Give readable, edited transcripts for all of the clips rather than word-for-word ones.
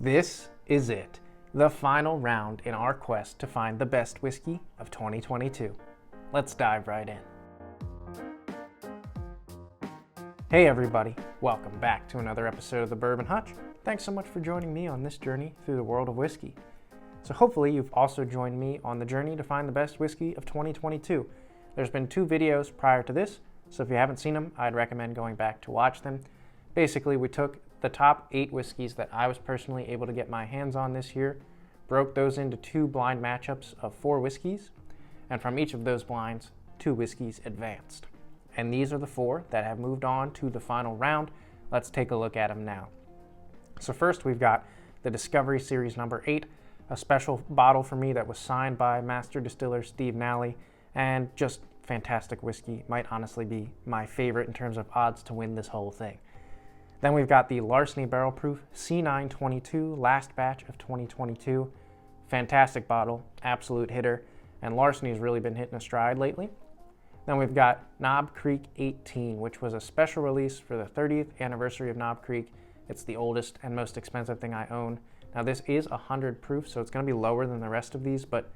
This is it, the final round in our quest to find the best whiskey of 2022. Let's dive right in. Hey everybody, welcome back to another episode of the Bourbon Hutch. Thanks so much for joining me on this journey through the world of whiskey. So hopefully you've also joined me on the journey to find the best whiskey of 2022. There's been 2 videos prior to this, so if you haven't seen them, I'd recommend going back to watch them. Basically, we took the top 8 whiskeys that I was personally able to get my hands on this year, broke those into 2 blind matchups of 4 whiskeys, and from each of those blinds, 2 whiskeys advanced. And these are the 4 that have moved on to the final round. Let's take a look at them now. So first we've got the Discovery Series number 8, a special bottle for me that was signed by Master Distiller Steve Nally, and just fantastic whiskey. Might honestly be my favorite in terms of odds to win this whole thing. Then we've got the Larceny Barrel Proof C922, last batch of 2022. Fantastic bottle, absolute hitter, and Larceny's really been hitting a stride lately. Then we've got Knob Creek 18, which was a special release for the 30th anniversary of Knob Creek. It's the oldest and most expensive thing I own. Now this is 100 proof, so it's going to be lower than the rest of these, but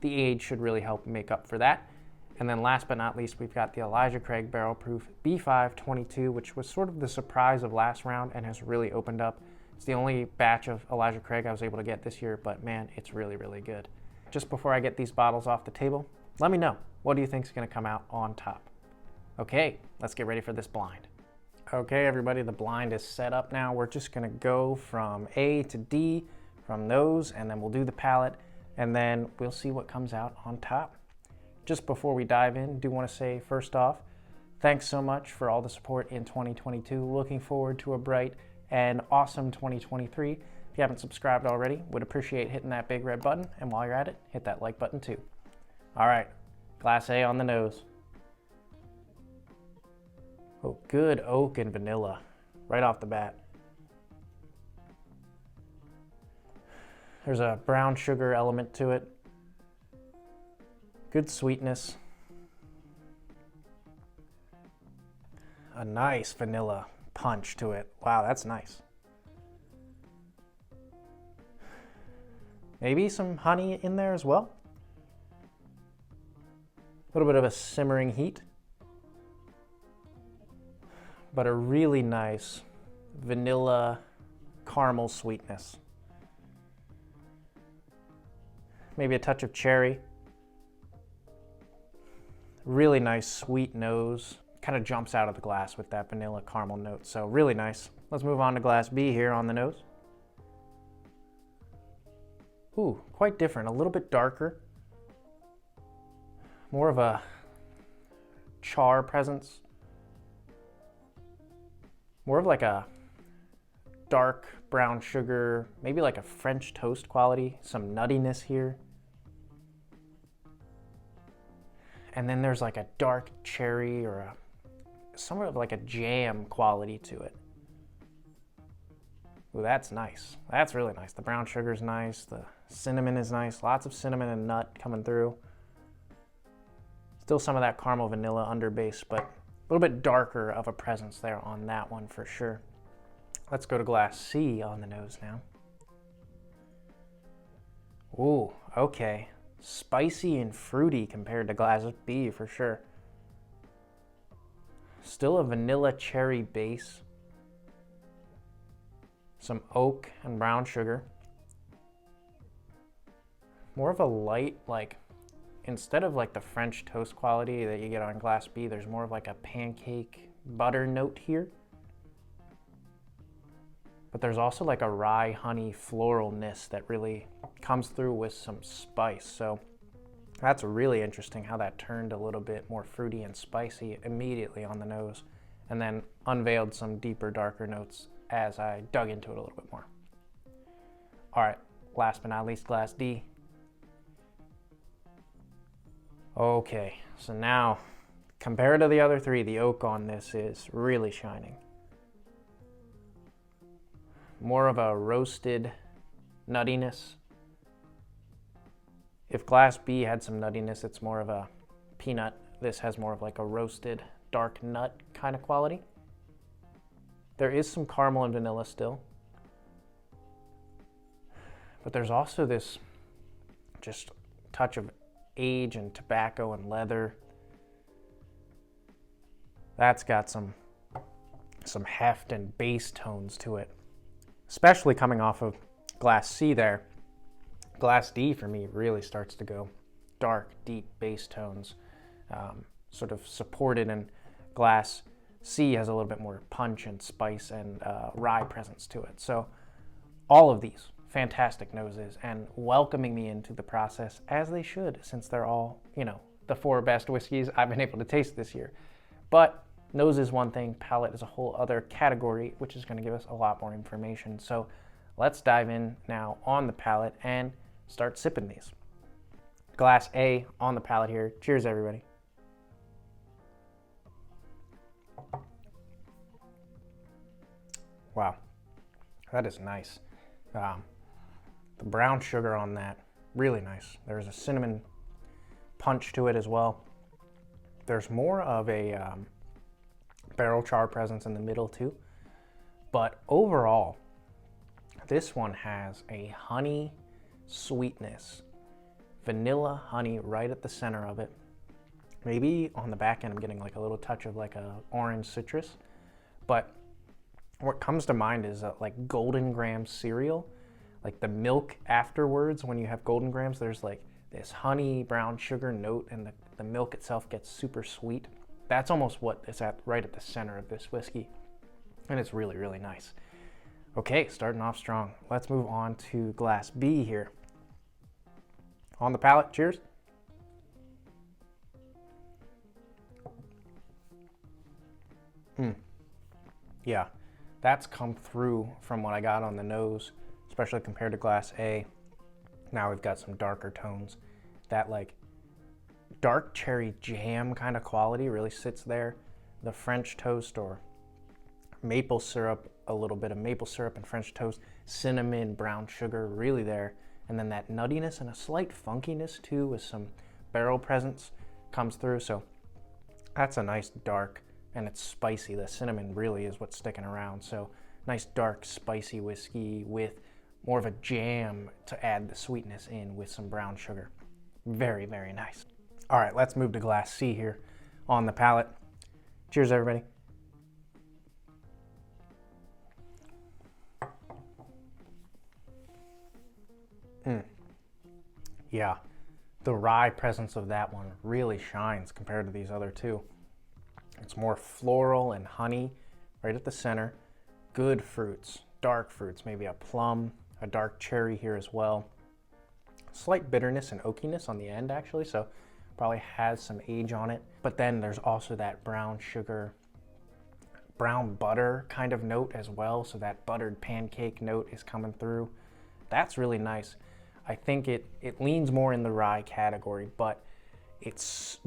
the age should really help make up for that. And then last but not least, we've got the Craig Barrel Proof B522, which was sort of the surprise of last round and has really opened up. It's the only batch of Craig I was able to get this year, but man, it's really, really good. Just before I get these bottles off the table, let me know, what do you think is going to come out on top? Okay, let's get ready for this blind. Okay, everybody, the blind is set up now. We're just going to go from A to D from those, and then we'll do the palate, and then we'll see what comes out on top. Just before we dive in, do want to say first off, thanks so much for all the support in 2022. Looking forward to a bright and awesome 2023. If you haven't subscribed already, would appreciate hitting that big red button, and while you're at it, hit that like button too. All right, Glass A on the nose. Oh, good oak and vanilla right off the bat. There's a brown sugar element to it. Good sweetness. A nice vanilla punch to it. Wow, that's nice. Maybe some honey in there as well. A little bit of a simmering heat. But a really nice vanilla caramel sweetness. Maybe a touch of cherry. Really nice sweet nose. Kind of jumps out of the glass with that vanilla caramel note. So really nice. Let's move on to glass B here on the nose. Ooh, quite different. A little bit darker. More of a char presence. More of like a dark brown sugar, maybe like a French toast quality. Some nuttiness here. And then there's like a dark cherry or somewhat of like a jam quality to it. Ooh, that's nice. That's really nice. The brown sugar is nice. The cinnamon is nice. Lots of cinnamon and nut coming through. Still some of that caramel vanilla underbase, but a little bit darker of a presence there on that one for sure. Let's go to glass C on the nose now. Ooh, okay. Spicy and fruity compared to glass B for sure. Still a vanilla cherry base. Some oak and brown sugar. More of a light, like, instead of like the French toast quality that you get on glass B, there's more of like a pancake butter note here. But there's also like a rye honey floralness that really comes through with some spice. So that's really interesting how that turned a little bit more fruity and spicy immediately on the nose, and then unveiled some deeper, darker notes as I dug into it a little bit more. All right, last but not least, glass D. Okay, so now compared to the other 3, the oak on this is really shining. More of a roasted nuttiness. If glass B had some nuttiness, it's more of a peanut. This has more of like a roasted dark nut kind of quality. There is some caramel and vanilla still. but there's also this just touch of age and tobacco and leather. That's got some heft and bass tones to it, especially coming off of glass C there. Glass D for me really starts to go dark, deep bass tones, sort of supported, and glass C has a little bit more punch and spice and rye presence to it. So all of these fantastic noses and welcoming me into the process, as they should, since they're all, the 4 best whiskeys I've been able to taste this year. But nose is one thing, palate is a whole other category, which is going to give us a lot more information. So let's dive in now on the palate and start sipping these. Glass A on the palate here. Cheers, everybody. Wow, that is nice. The brown sugar on that, really nice. There's a cinnamon punch to it as well. There's more of a barrel char presence in the middle too. But overall, this one has a honey sweetness, vanilla honey right at the center of it. Maybe on the back end I'm getting like a little touch of like a orange citrus, but what comes to mind is like Golden Graham cereal, like the milk afterwards. When you have Golden Grahams, there's like this honey brown sugar note, and the milk itself gets super sweet. That's almost what is right at the center of this whiskey, and it's really, really nice. Okay, starting off strong. Let's move on to glass B here. On the palate, cheers. Yeah, that's come through from what I got on the nose, especially compared to glass A. Now we've got some darker tones. That like dark cherry jam kind of quality really sits there. The French toast or maple syrup, a little bit of maple syrup and French toast, cinnamon, brown sugar, really there. And then that nuttiness and a slight funkiness too, with some barrel presence comes through. So that's a nice dark, and it's spicy. The cinnamon really is what's sticking around. So nice dark spicy whiskey with more of a jam to add the sweetness in with some brown sugar. Very, very nice. All right, let's move to glass C here on the palate. Cheers, everybody. Yeah, the rye presence of that one really shines compared to these other two. It's more floral and honey right at the center. Good fruits, dark fruits, maybe a plum, a dark cherry here as well. Slight bitterness and oakiness on the end actually, so probably has some age on it. But then there's also that brown sugar, brown butter kind of note as well, so that buttered pancake note is coming through. That's really nice. I think it leans more in the rye category, but it's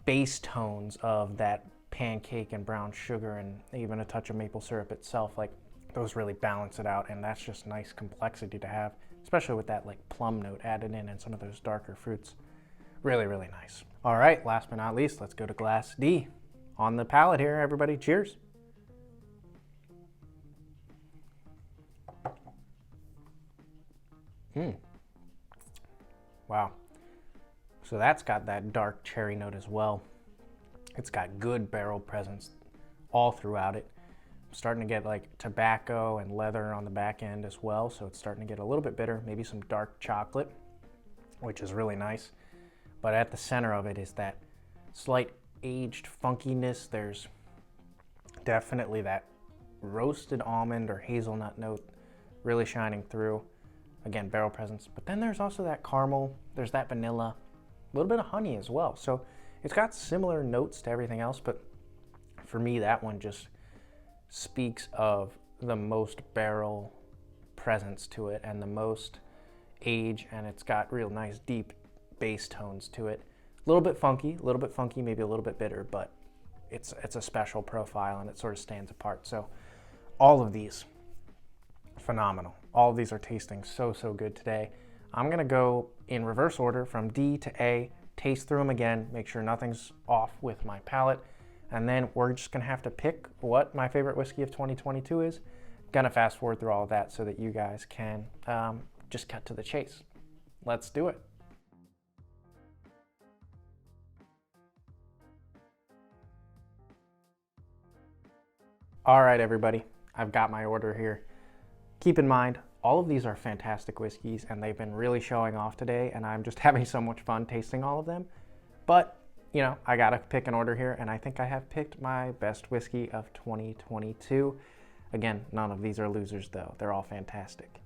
base tones of that pancake and brown sugar and even a touch of maple syrup itself, like those really balance it out, and that's just nice complexity to have, especially with that like plum note added in and some of those darker fruits. Really, really nice. All right, last but not least, let's go to glass D. On the palate here, everybody, cheers. Wow. So that's got that dark cherry note as well. It's got good barrel presence all throughout it. I'm starting to get like tobacco and leather on the back end as well, so it's starting to get a little bit bitter, maybe some dark chocolate, which is really nice. But at the center of it is that slight aged funkiness. There's definitely that roasted almond or hazelnut note really shining through. Again, barrel presence. But then there's also that caramel, there's that vanilla, a little bit of honey as well. So it's got similar notes to everything else, but for me, that one just speaks of the most barrel presence to it and the most age, and it's got real nice deep bass tones to it. A little bit funky, maybe a little bit bitter, but it's a special profile and it sort of stands apart. So all of these, phenomenal. All of these are tasting so, so good today. I'm gonna go in reverse order from D to A, taste through them again, make sure nothing's off with my palate, and then we're just gonna have to pick what my favorite whiskey of 2022 is. Gonna fast forward through all of that so that you guys can just cut to the chase. Let's do it. All right, everybody, I've got my order here. Keep in mind, all of these are fantastic whiskeys and they've been really showing off today, and I'm just having so much fun tasting all of them. But, you know, I gotta pick an order here, and I think I have picked my best whiskey of 2022. Again, none of these are losers though. They're all fantastic.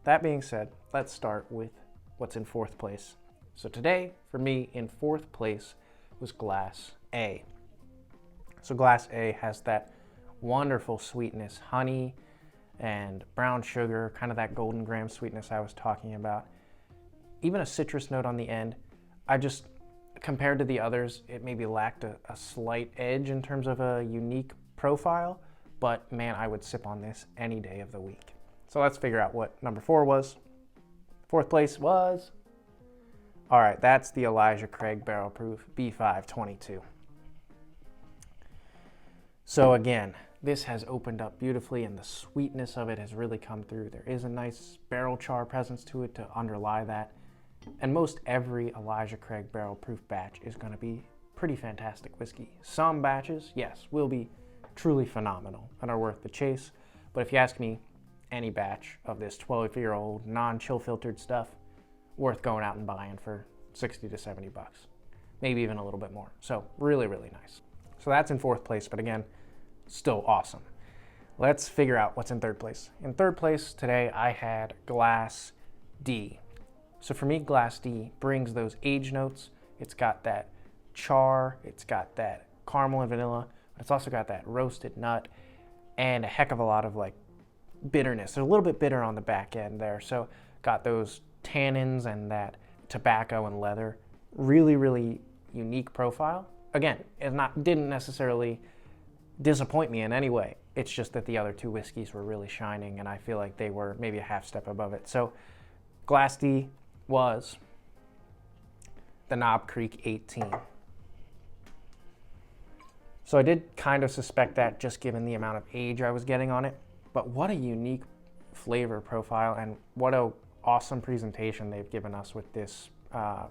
That being said, let's start with what's in fourth place. So today, for me, in fourth place was Glass A. So Glass A has that wonderful sweetness, honey and brown sugar, kind of that golden graham sweetness I was talking about. Even a citrus note on the end. Compared to the others, it maybe lacked a slight edge in terms of a unique profile, but man, I would sip on this any day of the week. So let's figure out what number 4 was. Fourth place was, all right, that's the Craig Barrel Proof B522. So again, this has opened up beautifully and the sweetness of it has really come through. There is a nice barrel char presence to it to underlie that. And most every Craig Barrel Proof batch is going to be pretty fantastic whiskey. Some batches, yes, will be truly phenomenal and are worth the chase. But if you ask me, any batch of this 12-year-old non-chill filtered stuff, worth going out and buying for 60 to 70 bucks. Maybe even a little bit more. So really, really nice. So that's in fourth place, but again, still awesome. Let's figure out what's in third place. In third place today, I had Glass D. So for me, Glass D brings those age notes. It's got that char, it's got that caramel and vanilla, but it's also got that roasted nut and a heck of a lot of like bitterness. They're a little bit bitter on the back end there. So got those tannins and that tobacco and leather. Really, really unique profile. Again, didn't necessarily disappoint me in any way. It's just that the other two whiskeys were really shining and I feel like they were maybe a half step above it. So Glass D was the Knob Creek 18. So I did kind of suspect that just given the amount of age I was getting on it, but what a unique flavor profile and what a awesome presentation they've given us with this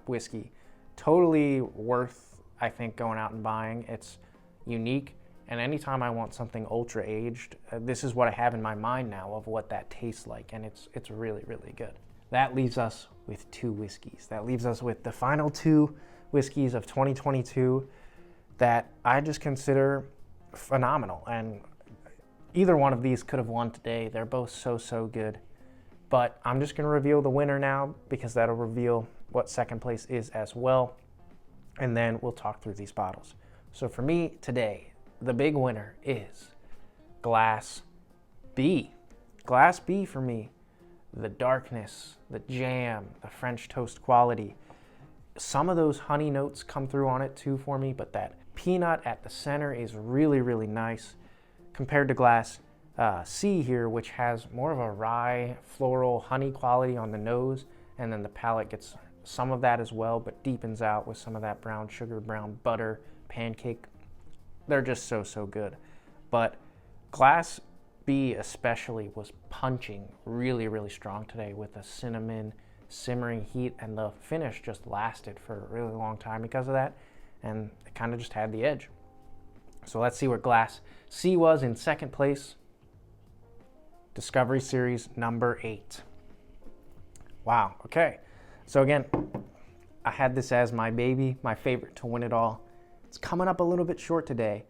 whiskey. Totally worth, I think, going out and buying. It's unique. And anytime I want something ultra aged, this is what I have in my mind now of what that tastes like, and it's really, really good. That leaves us with 2 whiskeys. That leaves us with the final 2 whiskeys of 2022 that I just consider phenomenal. And either one of these could have won today. They're both so good. But I'm just gonna reveal the winner now because that'll reveal what second place is as well. And then we'll talk through these bottles. So for me today, the big winner is Glass B. Glass B for me. The darkness, the jam, the French toast quality. Some of those honey notes come through on it too for me, but that peanut at the center is really, really nice compared to Glass C here, which has more of a rye, floral, honey quality on the nose, and then the palate gets some of that as well, but deepens out with some of that brown sugar, brown butter, pancake. They're just so good. But Glass B especially was punching really, really strong today with a cinnamon simmering heat, and the finish just lasted for a really long time because of that, and it kind of just had the edge. So let's see where Glass C was in second place. Discovery Series number 8. Wow, okay. So again, I had this as my baby, my favorite to win it all. It's coming up a little bit short today.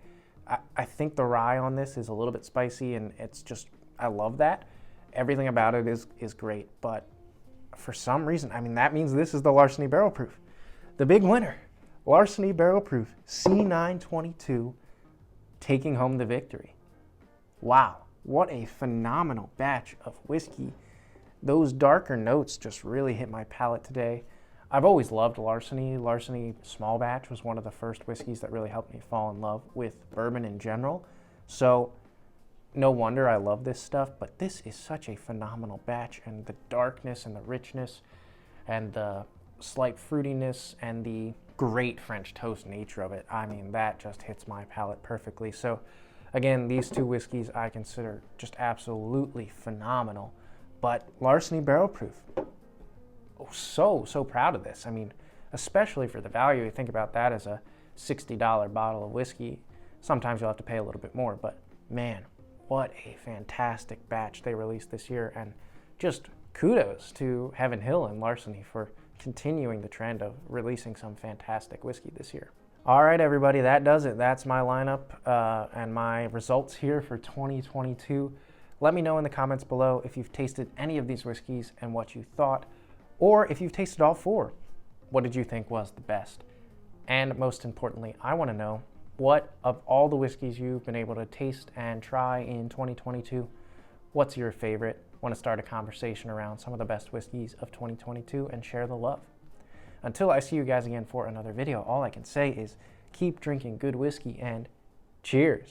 I think the rye on this is a little bit spicy, and it's just, I love that. Everything about it is great, but for some reason, I mean, that means this is the Larceny Barrel Proof. The big winner, Larceny Barrel Proof C922, taking home the victory. Wow, what a phenomenal batch of whiskey. Those darker notes just really hit my palate today. I've always loved Larceny. Larceny Small Batch was one of the first whiskeys that really helped me fall in love with bourbon in general. So no wonder I love this stuff, but this is such a phenomenal batch, and the darkness and the richness and the slight fruitiness and the great French toast nature of it. I mean, that just hits my palate perfectly. So again, these 2 whiskeys I consider just absolutely phenomenal, but Larceny Barrel Proof. Oh, so proud of this. I mean, especially for the value. You think about that as a $60 bottle of whiskey. Sometimes you'll have to pay a little bit more, but man, what a fantastic batch they released this year. And just kudos to Heaven Hill and Larceny for continuing the trend of releasing some fantastic whiskey this year. All right, everybody, that does it. That's my lineup and my results here for 2022. Let me know in the comments below if you've tasted any of these whiskeys and what you thought, or if you've tasted all four, what did you think was the best? And most importantly, I want to know, what of all the whiskeys you've been able to taste and try in 2022, what's your favorite? Want to start a conversation around some of the best whiskeys of 2022 and share the love. Until I see you guys again for another video, all I can say is keep drinking good whiskey and cheers.